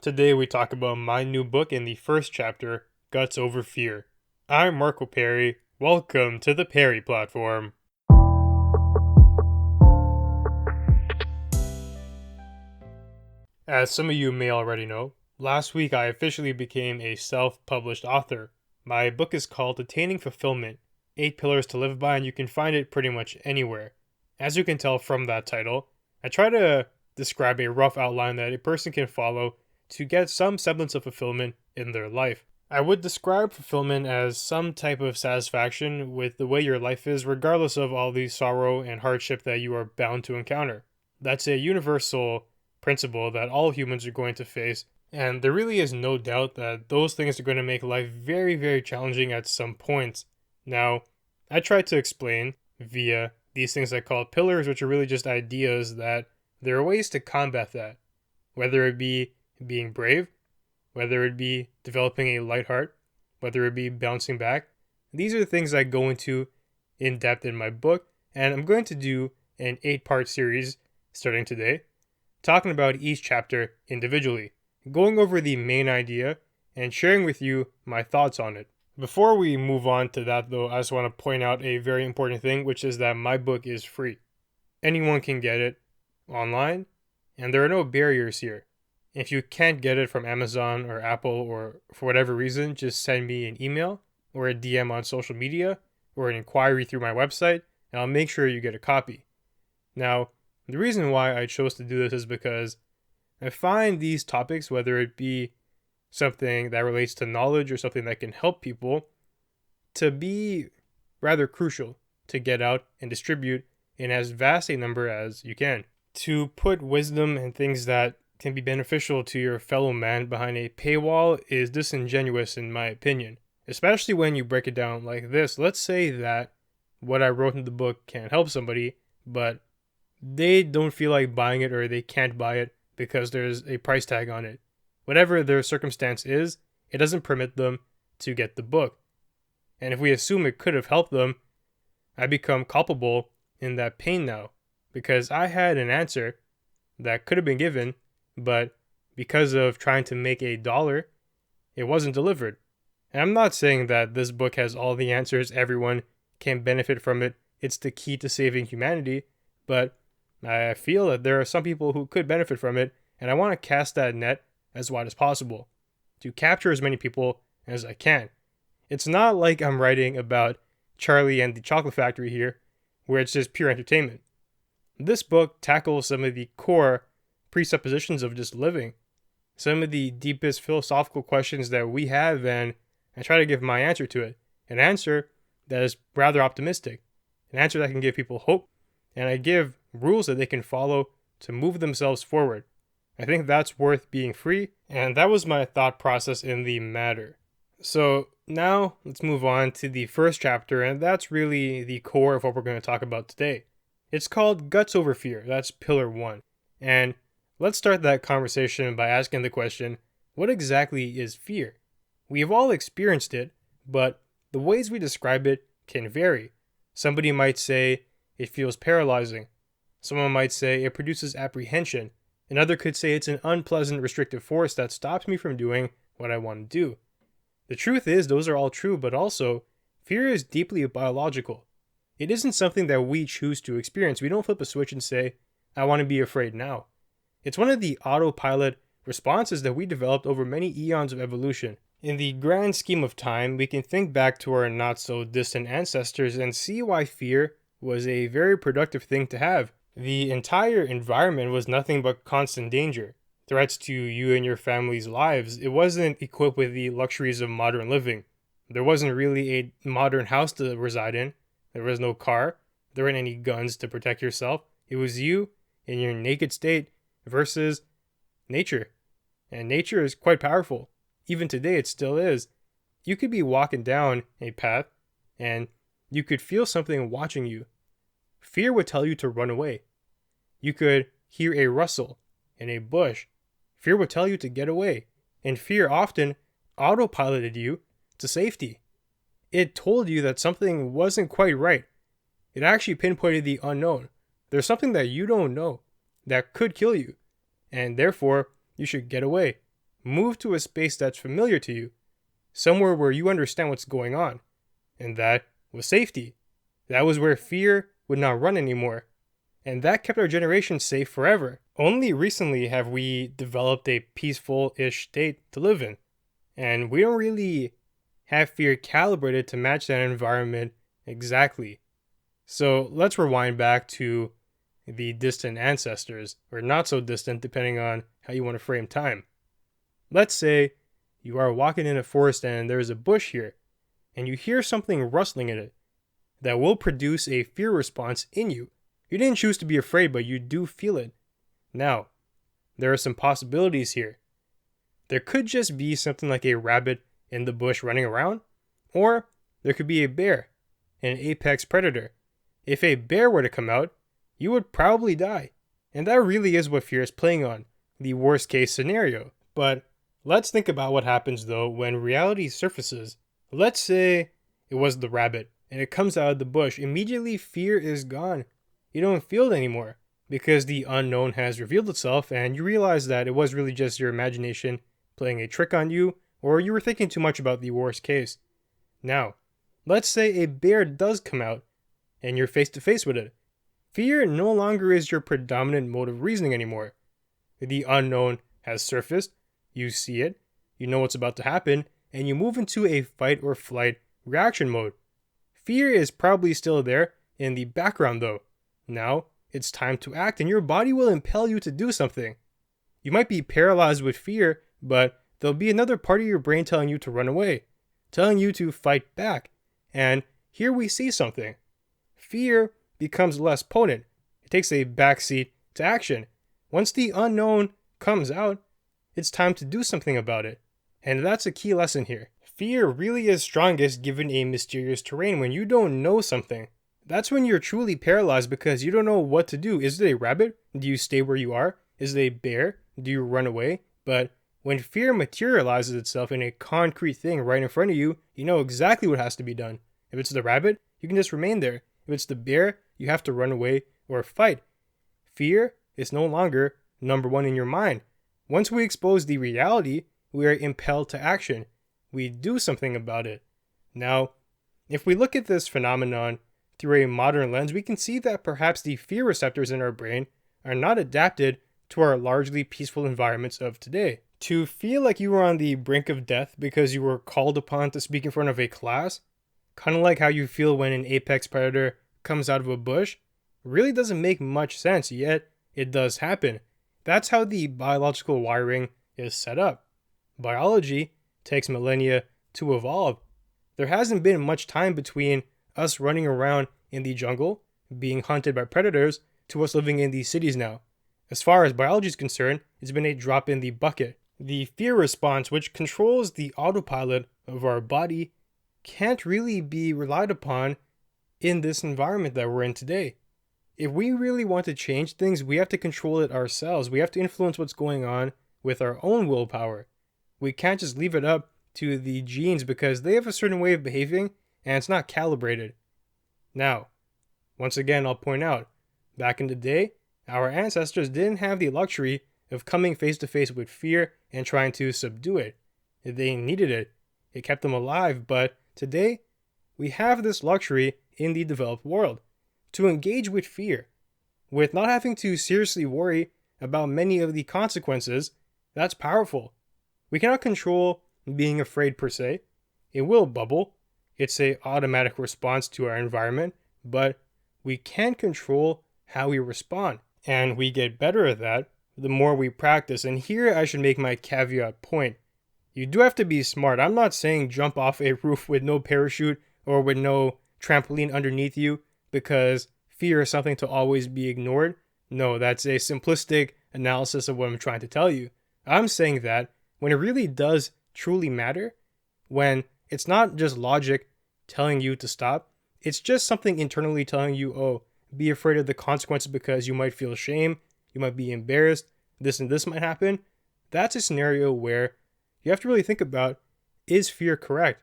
Today we talk about my new book in the first chapter, Guts Over Fear. I'm Marco Perry. Welcome to the Perry platform. As some of you may already know, last week I officially became a self-published author. My book is called Attaining Fulfillment, 8 Pillars to Live By, and you can find it pretty much anywhere. As you can tell from that title, I try to describe a rough outline that a person can follow to get some semblance of fulfillment in their life. I would describe fulfillment as some type of satisfaction with the way your life is, regardless of all the sorrow and hardship that you are bound to encounter. That's a universal principle that all humans are going to face, and there really is no doubt that those things are going to make life very, very challenging at some points. Now, I try to explain via these things I call pillars, which are really just ideas that there are ways to combat that, whether it be being brave, whether it be developing a light heart, whether it be bouncing back. These are the things I go into in depth in my book, and I'm going to do an 8-part series starting today, talking about each chapter individually, going over the main idea and sharing with you my thoughts on it. Before we move on to that though, I just want to point out a very important thing, which is that my book is free. Anyone can get it online, and there are no barriers here. If you can't get it from Amazon or Apple or for whatever reason, just send me an email or a DM on social media or an inquiry through my website, and I'll make sure you get a copy. Now, the reason why I chose to do this is because I find these topics, whether it be something that relates to knowledge or something that can help people, to be rather crucial to get out and distribute in as vast a number as you can. To put wisdom and things that can be beneficial to your fellow man behind a paywall is disingenuous in my opinion, especially when you break it down like this. Let's say that what I wrote in the book can help somebody, but they don't feel like buying it or they can't buy it because there's a price tag on it. Whatever their circumstance is, it doesn't permit them to get the book. And if we assume it could have helped them, I become culpable in that pain now, because I had an answer that could have been given, but because of trying to make $1, it wasn't delivered. And I'm not saying that this book has all the answers, everyone can benefit from it, it's the key to saving humanity, but I feel that there are some people who could benefit from it, and I want to cast that net as wide as possible, to capture as many people as I can. It's not like I'm writing about Charlie and the Chocolate Factory here, where it's just pure entertainment. This book tackles some of the core presuppositions of just living, some of the deepest philosophical questions that we have, and I try to give my answer to it. An answer that is rather optimistic, an answer that can give people hope, and I give rules that they can follow to move themselves forward. I think that's worth being free, and that was my thought process in the matter. So now let's move on to the first chapter, and that's really the core of what we're going to talk about today. It's called Guts Over Fear. That's pillar 1. And let's start that conversation by asking the question, what exactly is fear? We've all experienced it, but the ways we describe it can vary. Somebody might say it feels paralyzing. Someone might say it produces apprehension. Another could say it's an unpleasant restrictive force that stops me from doing what I want to do. The truth is, those are all true, but also, fear is deeply biological. It isn't something that we choose to experience. We don't flip a switch and say, I want to be afraid now. It's one of the autopilot responses that we developed over many eons of evolution. In the grand scheme of time, we can think back to our not-so-distant ancestors and see why fear was a very productive thing to have. The entire environment was nothing but constant danger, threats to you and your family's lives. It wasn't equipped with the luxuries of modern living. There wasn't really a modern house to reside in. There was no car. There weren't any guns to protect yourself. It was you in your naked state versus nature. And nature is quite powerful. Even today, it still is. You could be walking down a path and you could feel something watching you. Fear would tell you to run away. You could hear a rustle in a bush. Fear would tell you to get away. And fear often autopiloted you to safety. It told you that something wasn't quite right. It actually pinpointed the unknown. There's something that you don't know that could kill you. And therefore, you should get away, move to a space that's familiar to you, somewhere where you understand what's going on. And that was safety. That was where fear would not run anymore. And that kept our generation safe forever. Only recently have we developed a peaceful-ish state to live in. And we don't really have fear calibrated to match that environment exactly. So let's rewind back to the distant ancestors, or not so distant depending on how you want to frame time. Let's say you are walking in a forest and there's a bush here, and you hear something rustling in it that will produce a fear response in you. You didn't choose to be afraid, but you do feel it. Now, there are some possibilities here. There could just be something like a rabbit in the bush running around, or there could be a bear, an apex predator. If a bear were to come out, you would probably die. And that really is what fear is playing on, the worst case scenario. But let's think about what happens though when reality surfaces. Let's say it was the rabbit and it comes out of the bush. Immediately fear is gone. You don't feel it anymore because the unknown has revealed itself and you realize that it was really just your imagination playing a trick on you, or you were thinking too much about the worst case. Now, let's say a bear does come out and you're face to face with it. Fear no longer is your predominant mode of reasoning anymore. The unknown has surfaced, you see it, you know what's about to happen, and you move into a fight or flight reaction mode. Fear is probably still there in the background though. Now, it's time to act and your body will impel you to do something. You might be paralyzed with fear, but there'll be another part of your brain telling you to run away, telling you to fight back. And here we see something. Fear becomes less potent. It takes a backseat to action. Once the unknown comes out, it's time to do something about it. And that's a key lesson here. Fear really is strongest given a mysterious terrain. When you don't know something, that's when you're truly paralyzed because you don't know what to do. Is it a rabbit? Do you stay where you are? Is it a bear? Do you run away? But when fear materializes itself in a concrete thing right in front of you, you know exactly what has to be done. If it's the rabbit, you can just remain there. If it's the bear, you have to run away or fight. Fear is no longer number one in your mind. Once we expose the reality, we are impelled to action. We do something about it. Now, if we look at this phenomenon through a modern lens, we can see that perhaps the fear receptors in our brain are not adapted to our largely peaceful environments of today. To feel like you were on the brink of death because you were called upon to speak in front of a class, kind of like how you feel when an apex predator comes out of a bush, really doesn't make much sense, yet it does happen. That's how the biological wiring is set up. Biology takes millennia to evolve. There hasn't been much time between us running around in the jungle, being hunted by predators, to us living in these cities now. As far as biology is concerned, it's been a drop in the bucket. The fear response, which controls the autopilot of our body, can't really be relied upon in this environment that we're in today. If we really want to change things, we have to control it ourselves. We have to influence what's going on with our own willpower. We can't just leave it up to the genes because they have a certain way of behaving and it's not calibrated. Now, once again, I'll point out, back in the day, our ancestors didn't have the luxury of coming face to face with fear and trying to subdue it. They needed it. It kept them alive, but today, we have this luxury in the developed world to engage with fear, with not having to seriously worry about many of the consequences. That's powerful. We cannot control being afraid per se. It will bubble. It's an automatic response to our environment, but we can control how we respond. And we get better at that the more we practice. And here I should make my caveat point. You do have to be smart. I'm not saying jump off a roof with no parachute or with no trampoline underneath you because fear is something to always be ignored. No, that's a simplistic analysis of what I'm trying to tell you. I'm saying that when it really does truly matter, when it's not just logic telling you to stop, it's just something internally telling you, oh, be afraid of the consequences because you might feel shame, you might be embarrassed, this and this might happen. That's a scenario where you have to really think about, is fear correct?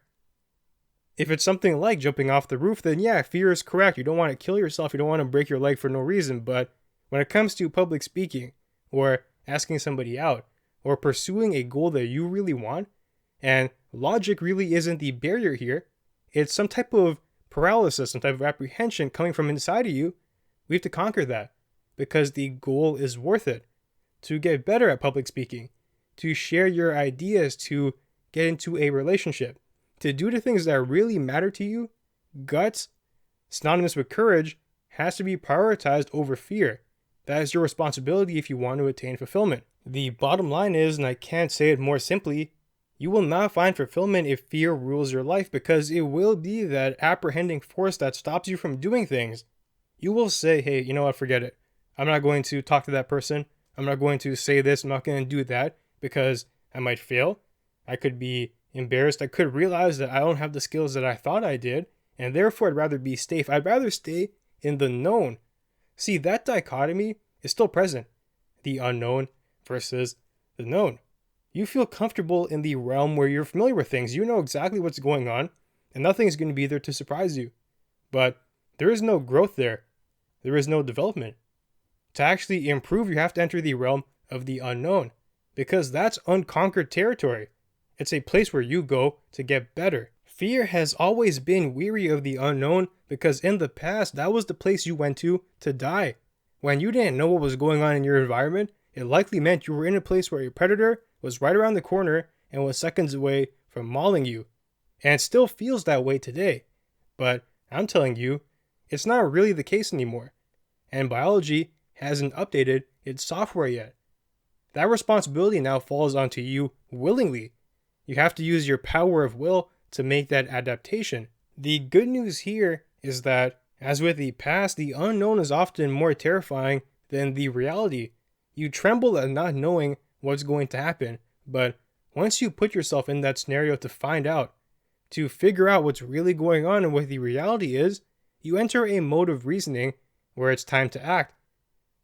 If it's something like jumping off the roof, then yeah, fear is correct. You don't want to kill yourself. You don't want to break your leg for no reason. But when it comes to public speaking or asking somebody out or pursuing a goal that you really want. And logic really isn't the barrier here. It's some type of paralysis, some type of apprehension coming from inside of you. We have to conquer that because the goal is worth it. To get better at public speaking, to share your ideas, to get into a relationship, to do the things that really matter to you, guts, synonymous with courage, has to be prioritized over fear. That is your responsibility if you want to attain fulfillment. The bottom line is, and I can't say it more simply, you will not find fulfillment if fear rules your life, because it will be that apprehending force that stops you from doing things. You will say, hey, you know what, forget it. I'm not going to talk to that person. I'm not going to say this. I'm not going to do that because I might fail. I could be embarrassed. I could realize that I don't have the skills that I thought I did, and therefore I'd rather be safe. I'd rather stay in the known. See, that dichotomy is still present. The unknown versus the known. You feel comfortable in the realm where you're familiar with things. You know exactly what's going on, and nothing is going to be there to surprise you. But there is no growth there. There is no development. To actually improve, you have to enter the realm of the unknown, because that's unconquered territory. It's a place where you go to get better. Fear has always been weary of the unknown because in the past, that was the place you went to die. When you didn't know what was going on in your environment, it likely meant you were in a place where your predator was right around the corner and was seconds away from mauling you. And it still feels that way today. But I'm telling you, it's not really the case anymore. And biology hasn't updated its software yet. That responsibility now falls onto you willingly. You have to use your power of will to make that adaptation. The good news here is that, as with the past, the unknown is often more terrifying than the reality. You tremble at not knowing what's going to happen, but once you put yourself in that scenario to find out, to figure out what's really going on and what the reality is, you enter a mode of reasoning where it's time to act.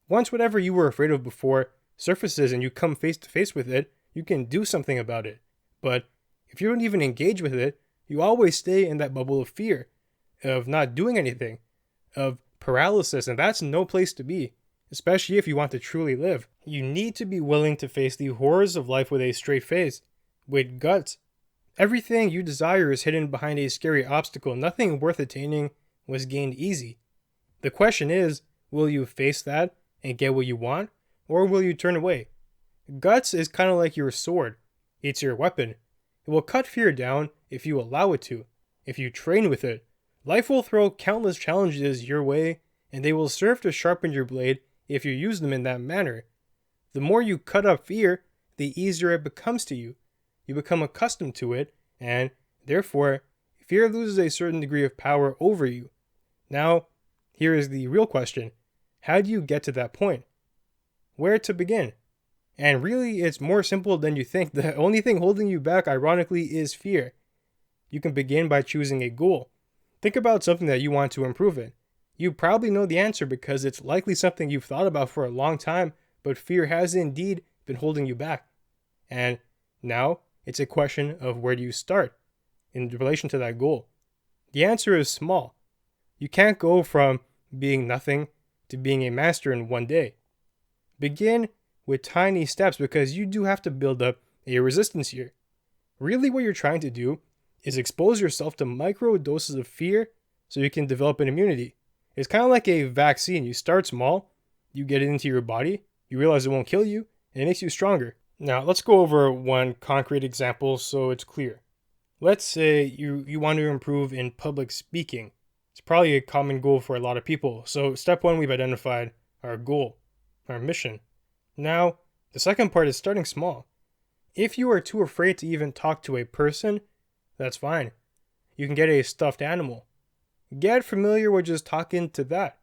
Once whatever you were afraid of before surfaces and you come face to face with it, you can do something about it. But if you don't even engage with it, you always stay in that bubble of fear, of not doing anything, of paralysis, and that's no place to be, especially if you want to truly live. You need to be willing to face the horrors of life with a straight face, with guts. Everything you desire is hidden behind a scary obstacle. Nothing worth attaining was gained easy. The question is, will you face that and get what you want, or will you turn away? Guts is kind of like your sword. It's your weapon. It will cut fear down if you allow it to, if you train with it. Life will throw countless challenges your way, and they will serve to sharpen your blade if you use them in that manner. The more you cut up fear, the easier it becomes to you. You become accustomed to it, and therefore, fear loses a certain degree of power over you. Now, here is the real question. How do you get to that point? Where to begin? And really, it's more simple than you think. The only thing holding you back, ironically, is fear. You can begin by choosing a goal. Think about something that you want to improve in. You probably know the answer because it's likely something you've thought about for a long time, but fear has indeed been holding you back. And now, it's a question of where do you start in relation to that goal. The answer is small. You can't go from being nothing to being a master in one day. Begin with tiny steps because you do have to build up a resistance here. Really what you're trying to do is expose yourself to micro doses of fear so you can develop an immunity. It's kind of like a vaccine. You start small, you get it into your body, you realize it won't kill you, and it makes you stronger. Now let's go over one concrete example so it's clear. Let's say you want to improve in public speaking. It's probably a common goal for a lot of people. So step one, we've identified our goal, our mission. Now, the second part is starting small. If you are too afraid to even talk to a person, that's fine. You can get a stuffed animal. Get familiar with just talking to that.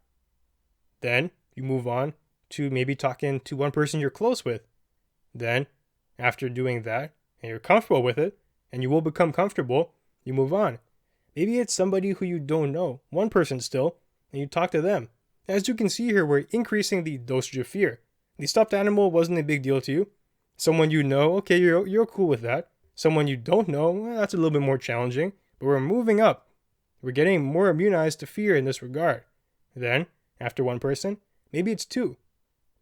Then you move on to maybe talking to one person you're close with. Then, after doing that, and you're comfortable with it, and you will become comfortable, you move on. Maybe it's somebody who you don't know, one person still, and you talk to them. As you can see here, we're increasing the dosage of fear. The stuffed animal wasn't a big deal to you. Someone you know, okay, you're cool with that. Someone you don't know, well, that's a little bit more challenging, but we're moving up. We're getting more immunized to fear in this regard. Then, after one person, maybe it's two.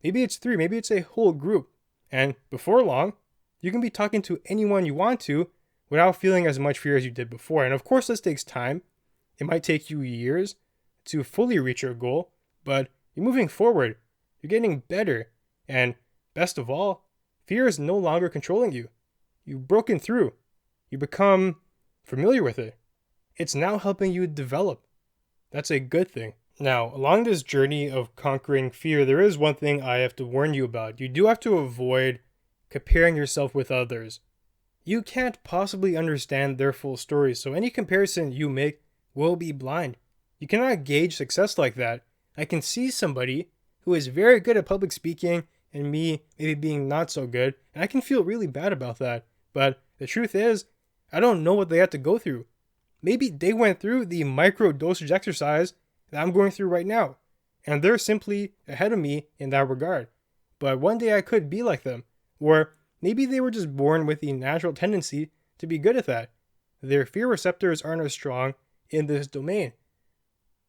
Maybe it's three, maybe it's a whole group. And before long, You can be talking to anyone you want to without feeling as much fear as you did before. And of course, this takes time. It might take you years to fully reach your goal, but you're moving forward. You're getting better. And best of all, fear is no longer controlling you. You've broken through. You become familiar with it. It's now helping you develop. That's a good thing. Now, along this journey of conquering fear, there is one thing I have to warn you about. You do have to avoid comparing yourself with others. You can't possibly understand their full story, so any comparison you make will be blind. You cannot gauge success like that. I can see somebody who is very good at public speaking and me maybe being not so good, and I can feel really bad about that. But the truth is, I don't know what they had to go through. Maybe they went through the microdosage exercise that I'm going through right now, and they're simply ahead of me in that regard. But one day I could be like them, or maybe they were just born with the natural tendency to be good at that. Their fear receptors aren't as strong in this domain.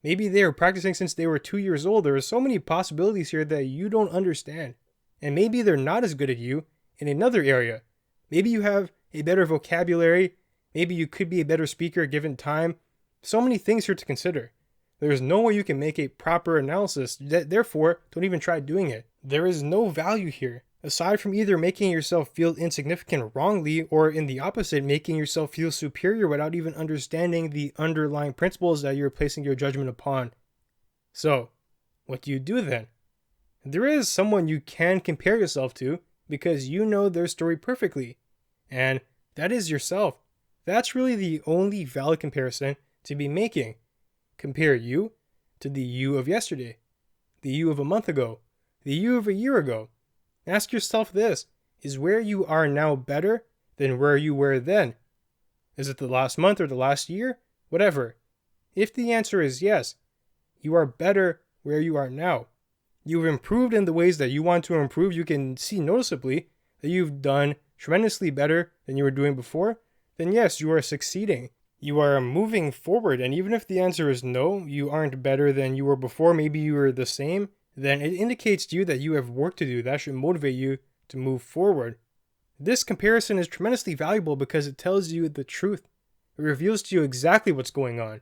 Maybe they were practicing since they were 2 years old. There are so many possibilities here that you don't understand. And maybe they're not as good at you in another area. Maybe you have a better vocabulary. Maybe you could be a better speaker given time. So many things here to consider. There's no way you can make a proper analysis. Therefore, don't even try doing it. There is no value here, aside from either making yourself feel insignificant wrongly or in the opposite, making yourself feel superior without even understanding the underlying principles that you're placing your judgment upon. So, what do you do then? There is someone you can compare yourself to because you know their story perfectly, and that is yourself. That's really the only valid comparison to be making. Compare you to the you of yesterday, the you of a month ago, the you of a year ago. Ask yourself this: is where you are now better than where you were then? Is it the last month or the last year? Whatever. If the answer is yes, you are better where you are now. You've improved in the ways that you want to improve. You can see noticeably that you've done tremendously better than you were doing before. Then yes, you are succeeding. You are moving forward. And even if the answer is no, you aren't better than you were before, maybe you were the same, then it indicates to you that you have work to do. That should motivate you to move forward. This comparison is tremendously valuable because it tells you the truth. It reveals to you exactly what's going on.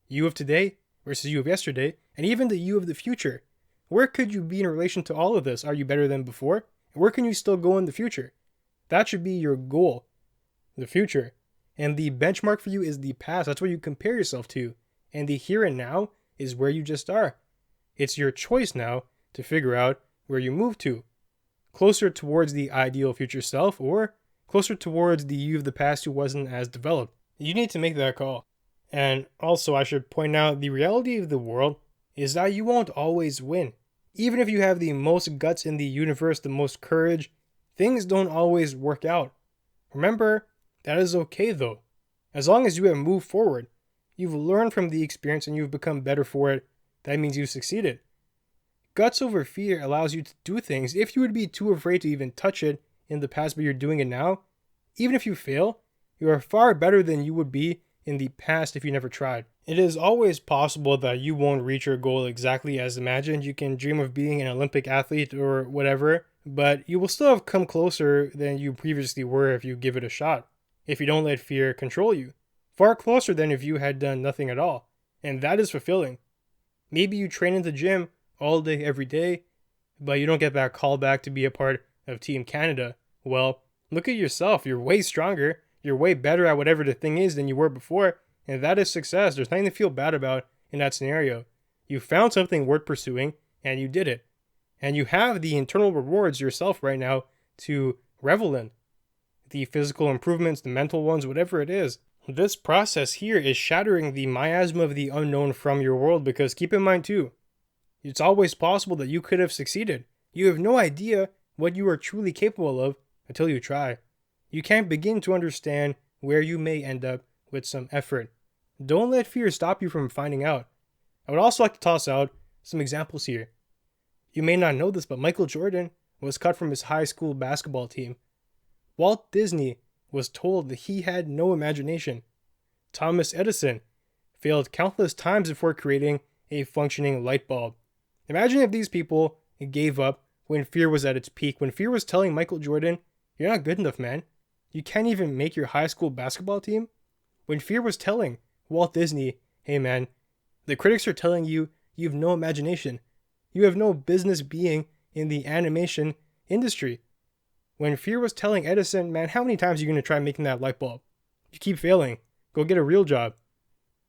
You of today versus you of yesterday, and even the you of the future. Where could you be in relation to all of this? Are you better than before? And where can you still go in the future? That should be your goal, the future. And the benchmark for you is the past. That's what you compare yourself to. And the here and now is where you just are. It's your choice now to figure out where you move to. Closer towards the ideal future self or closer towards the you of the past who wasn't as developed. You need to make that call. And also I should point out the reality of the world is that you won't always win. Even if you have the most guts in the universe, the most courage, things don't always work out. Remember, that is okay though. As long as you have moved forward, you've learned from the experience and you've become better for it, that means you've succeeded. Guts over fear allows you to do things. If you would be too afraid to even touch it in the past, but you're doing it now, even if you fail, you are far better than you would be in the past if you never tried. It is always possible that you won't reach your goal exactly as imagined. You can dream of being an Olympic athlete or whatever, but you will still have come closer than you previously were if you give it a shot. If you don't let fear control you. Far closer than if you had done nothing at all. And that is fulfilling. Maybe you train in the gym all day, every day, but you don't get that call back to be a part of Team Canada. Well, look at yourself. You're way stronger. You're way better at whatever the thing is than you were before. And that is success. There's nothing to feel bad about in that scenario. You found something worth pursuing and you did it. And you have the internal rewards yourself right now to revel in. The physical improvements, the mental ones, whatever it is. This process here is shattering the miasma of the unknown from your world because keep in mind too, it's always possible that you could have succeeded. You have no idea what you are truly capable of until you try. You can't begin to understand where you may end up with some effort. Don't let fear stop you from finding out. I would also like to toss out some examples here. You may not know this, but Michael Jordan was cut from his high school basketball team. Walt Disney was told that he had no imagination. Thomas Edison failed countless times before creating a functioning light bulb. Imagine if these people gave up when fear was at its peak, when fear was telling Michael Jordan, You're not good enough, man. You can't even make your high school basketball team? When fear was telling Walt Disney, hey man, the critics are telling you have no imagination. You have no business being in the animation industry. When fear was telling Edison, man, how many times are you going to try making that light bulb? You keep failing. Go get a real job.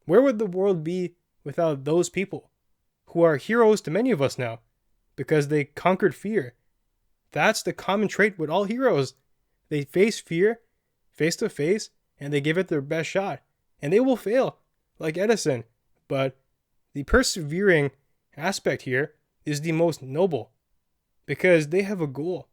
Where would the world be without those people who are heroes to many of us now because they conquered fear? That's the common trait with all heroes. They face fear face to face and they give it their best shot. And they will fail, like Edison. But the persevering aspect here is the most noble because they have a goal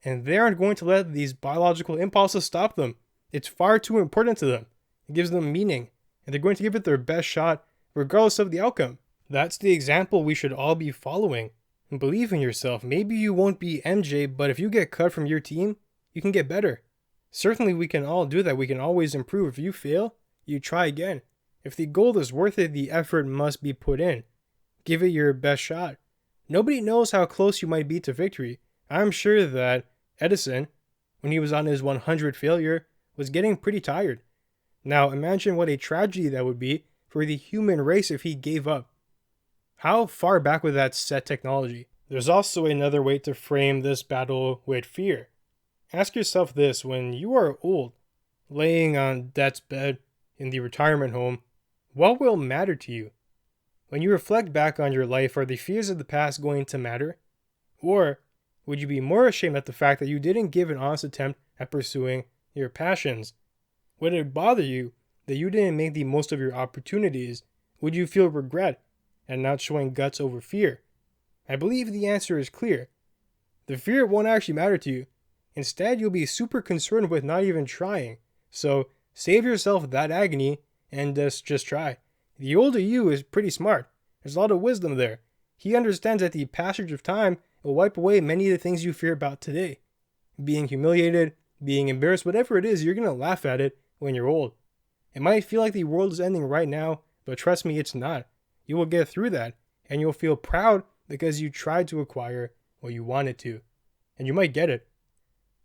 and they aren't going to let these biological impulses stop them. It's far too important to them. It gives them meaning and they're going to give it their best shot regardless of the outcome. That's the example we should all be following. And believe in yourself. Maybe you won't be MJ, but if you get cut from your team, you can get better. Certainly we can all do that. We can always improve. If you fail, you try again. If the goal is worth it, the effort must be put in. Give it your best shot. Nobody knows how close you might be to victory. I'm sure that Edison, when he was on his 100th failure, was getting pretty tired. Now imagine what a tragedy that would be for the human race if he gave up. How far back would that set technology? There's also another way to frame this battle with fear. Ask yourself this: when you are old, laying on death's bed in the retirement home, what will matter to you? When you reflect back on your life, are the fears of the past going to matter? Or would you be more ashamed at the fact that you didn't give an honest attempt at pursuing your passions? Would it bother you that you didn't make the most of your opportunities? Would you feel regret and not showing guts over fear? I believe the answer is clear. The fear won't actually matter to you. Instead, you'll be super concerned with not even trying. So save yourself that agony and just try. The older you is pretty smart. There's a lot of wisdom there. He understands that the passage of time will wipe away many of the things you fear about today. Being humiliated, being embarrassed, whatever it is, you're going to laugh at it when you're old. It might feel like the world is ending right now, but trust me, it's not. You will get through that, and you'll feel proud because you tried to acquire what you wanted to. And you might get it.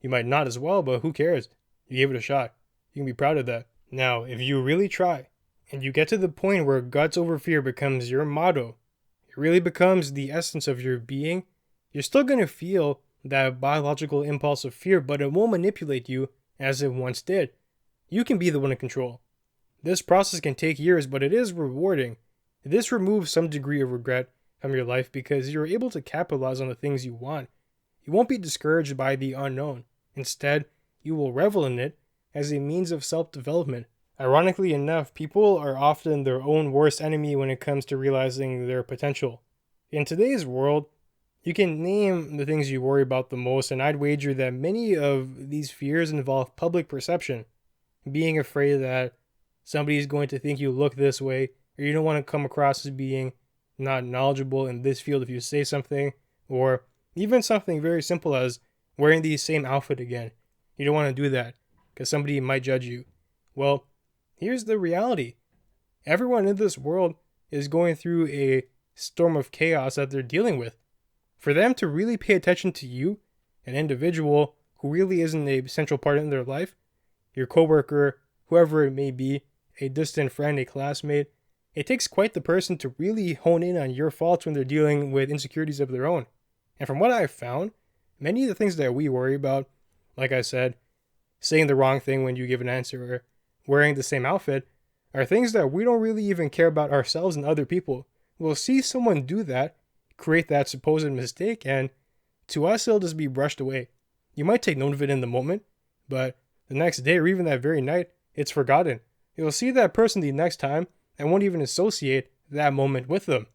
You might not as well, but who cares? You gave it a shot. You can be proud of that. Now, if you really try, and you get to the point where guts over fear becomes your motto, it really becomes the essence of your being, you're still going to feel that biological impulse of fear, but it won't manipulate you as it once did. You can be the one in control. This process can take years, but it is rewarding. This removes some degree of regret from your life because you're able to capitalize on the things you want. You won't be discouraged by the unknown. Instead, you will revel in it as a means of self-development. Ironically enough, people are often their own worst enemy when it comes to realizing their potential. In today's world, you can name the things you worry about the most, and I'd wager that many of these fears involve public perception. Being afraid that somebody's going to think you look this way, or you don't want to come across as being not knowledgeable in this field if you say something, or even something very simple as wearing the same outfit again. You don't want to do that because somebody might judge you. Well, here's the reality. Everyone in this world is going through a storm of chaos that they're dealing with. For them to really pay attention to you, an individual who really isn't a central part in their life, your coworker, whoever it may be, a distant friend, a classmate, it takes quite the person to really hone in on your faults when they're dealing with insecurities of their own. And from what I've found, many of the things that we worry about, like I said, saying the wrong thing when you give an answer or wearing the same outfit, are things that we don't really even care about ourselves and other people. We'll see someone do that, create that supposed mistake, and to us it'll just be brushed away. You might take note of it in the moment, but the next day or even that very night, it's forgotten. You'll see that person the next time and won't even associate that moment with them.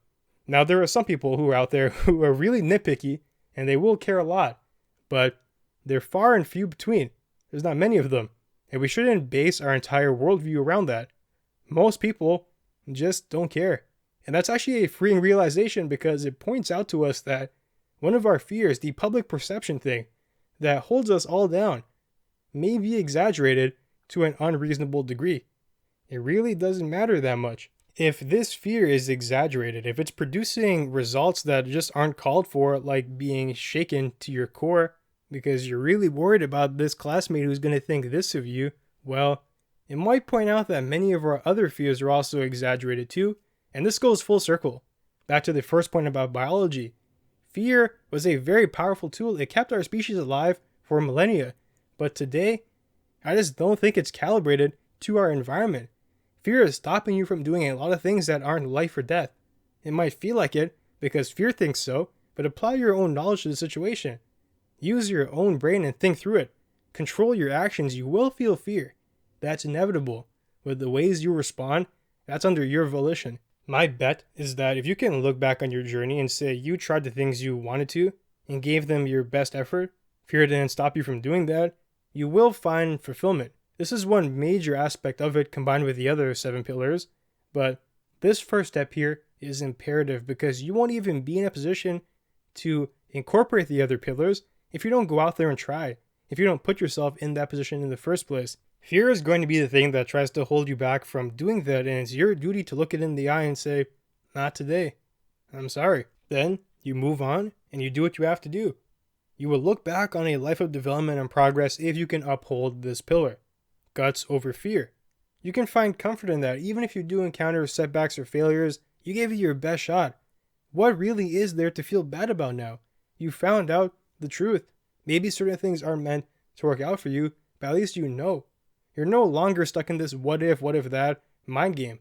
Now, there are some people who are out there who are really nitpicky and they will care a lot, but they're far and few between. There's not many of them, and we shouldn't base our entire worldview around that. Most people just don't care. And that's actually a freeing realization because it points out to us that one of our fears, the public perception thing that holds us all down, may be exaggerated to an unreasonable degree. It really doesn't matter that much. If this fear is exaggerated, if it's producing results that just aren't called for, like being shaken to your core, because you're really worried about this classmate who's going to think this of you, well, it might point out that many of our other fears are also exaggerated too, and this goes full circle. Back to the first point about biology. Fear was a very powerful tool. It kept our species alive for millennia, but today, I just don't think it's calibrated to our environment. Fear is stopping you from doing a lot of things that aren't life or death. It might feel like it because fear thinks so, but apply your own knowledge to the situation. Use your own brain and think through it. Control your actions. You will feel fear. That's inevitable. But the ways you respond, that's under your volition. My bet is that if you can look back on your journey and say you tried the things you wanted to and gave them your best effort, fear didn't stop you from doing that, you will find fulfillment. This is one major aspect of it combined with the other 7 pillars, but this first step here is imperative because you won't even be in a position to incorporate the other pillars if you don't go out there and try, if you don't put yourself in that position in the first place. Fear is going to be the thing that tries to hold you back from doing that, and it's your duty to look it in the eye and say, not today. I'm sorry. Then you move on and you do what you have to do. You will look back on a life of development and progress if you can uphold this pillar. Guts over fear. You can find comfort in that. Even if you do encounter setbacks or failures, you gave it your best shot. What really is there to feel bad about now? You found out the truth. Maybe certain things aren't meant to work out for you, but at least you know. You're no longer stuck in this what if that mind game.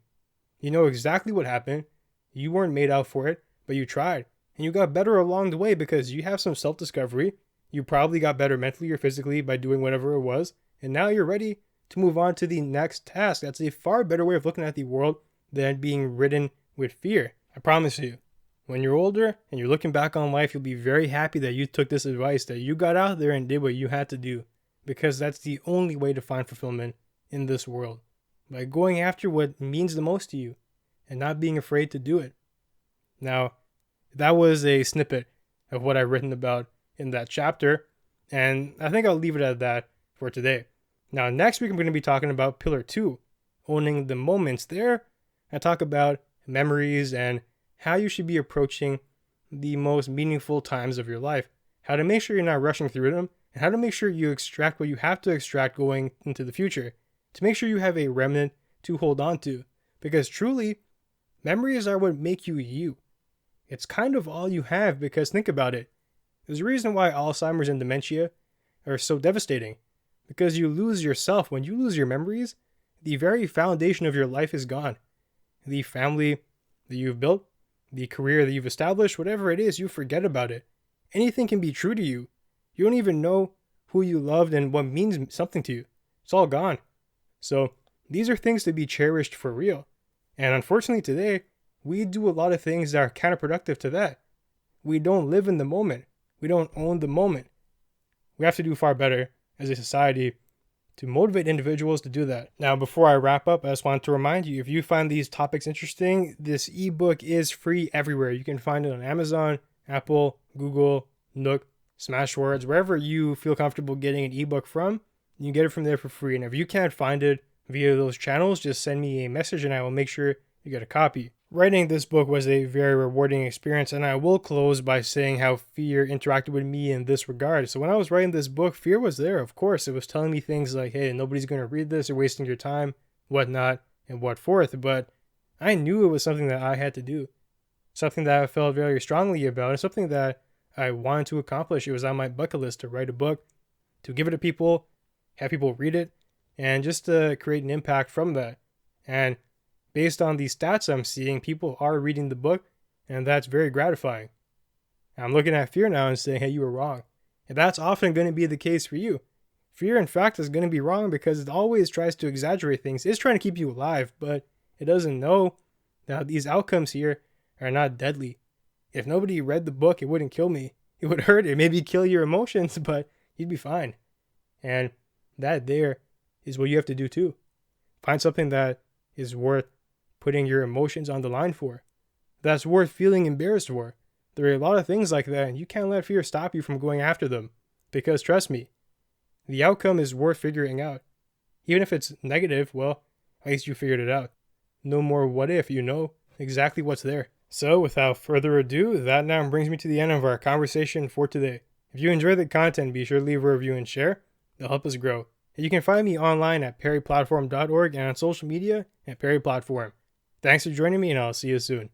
You know exactly what happened. You weren't made out for it, but you tried. And you got better along the way because you have some self-discovery. You probably got better mentally or physically by doing whatever it was. And now you're ready to move on to the next task. That's a far better way of looking at the world than being ridden with fear. I promise you. When you're older and you're looking back on life, you'll be very happy that you took this advice, that you got out there and did what you had to do. Because that's the only way to find fulfillment in this world. By going after what means the most to you and not being afraid to do it. Now, that was a snippet of what I've written about in that chapter, and I think I'll leave it at that for today. Now, next week I'm going to be talking about Pillar 2, owning the moments. There, I talk about memories and how you should be approaching the most meaningful times of your life, how to make sure you're not rushing through them, and how to make sure you extract what you have to extract going into the future, to make sure you have a remnant to hold on to. Because truly, memories are what make you you. It's kind of all you have, because think about it. There's a reason why Alzheimer's and dementia are so devastating. Because you lose yourself. When you lose your memories, the very foundation of your life is gone. The family that you've built, the career that you've established, whatever it is, you forget about it. Anything can be true to you. You don't even know who you loved and what means something to you. It's all gone. So these are things to be cherished for real. And unfortunately today, we do a lot of things that are counterproductive to that. We don't live in the moment. We don't own the moment. We have to do far better as a society to motivate individuals to do that. Now, before I wrap up, I just want to remind you, if you find these topics interesting, this ebook is free everywhere. You can find it on Amazon, Apple, Google, Nook, Smashwords, wherever you feel comfortable getting an ebook from, you can get it from there for free. And if you can't find it via those channels, just send me a message and I will make sure you get a copy. Writing this book was a very rewarding experience, and I will close by saying how fear interacted with me in this regard. So when I was writing this book, fear was there, of course. It was telling me things like, hey, nobody's going to read this, you're wasting your time, whatnot, and what forth. But I knew it was something that I had to do, something that I felt very strongly about, and something that I wanted to accomplish. It was on my bucket list to write a book, to give it to people, have people read it, and just to create an impact from that. And based on the stats I'm seeing, people are reading the book, and that's very gratifying. I'm looking at fear now and saying, hey, you were wrong. And that's often going to be the case for you. Fear, in fact, is going to be wrong because it always tries to exaggerate things. It's trying to keep you alive, but it doesn't know that these outcomes here are not deadly. If nobody read the book, it wouldn't kill me. It would hurt it, maybe kill your emotions, but you'd be fine. And that there is what you have to do too. Find something that is worth putting your emotions on the line for. That's worth feeling embarrassed for. There are a lot of things like that, and you can't let fear stop you from going after them. Because trust me, the outcome is worth figuring out. Even if it's negative, well, at least you figured it out. No more what if, you know exactly what's there. So without further ado, that now brings me to the end of our conversation for today. If you enjoy the content, be sure to leave a review and share. It'll help us grow. And you can find me online at perryplatform.org and on social media at perryplatform. Thanks for joining me, and I'll see you soon.